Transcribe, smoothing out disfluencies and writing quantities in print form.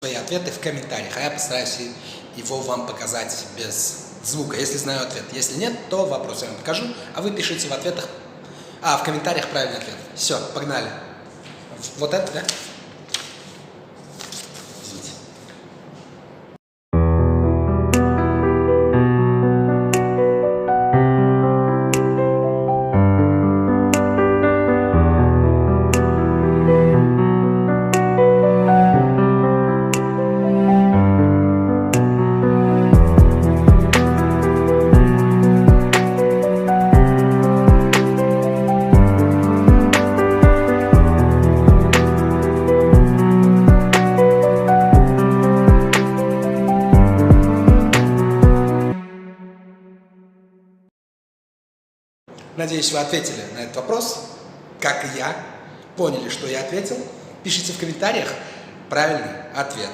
свои ответы в комментариях, а я постараюсь его вам показать без звука, если знаю ответ. Если нет, то вопрос я вам покажу, а вы пишите в комментариях правильный ответ. Все, погнали. Вот это, да? Извините. Надеюсь, вы ответили на этот вопрос, как и я, поняли, что я ответил. Пишите в комментариях правильный ответ.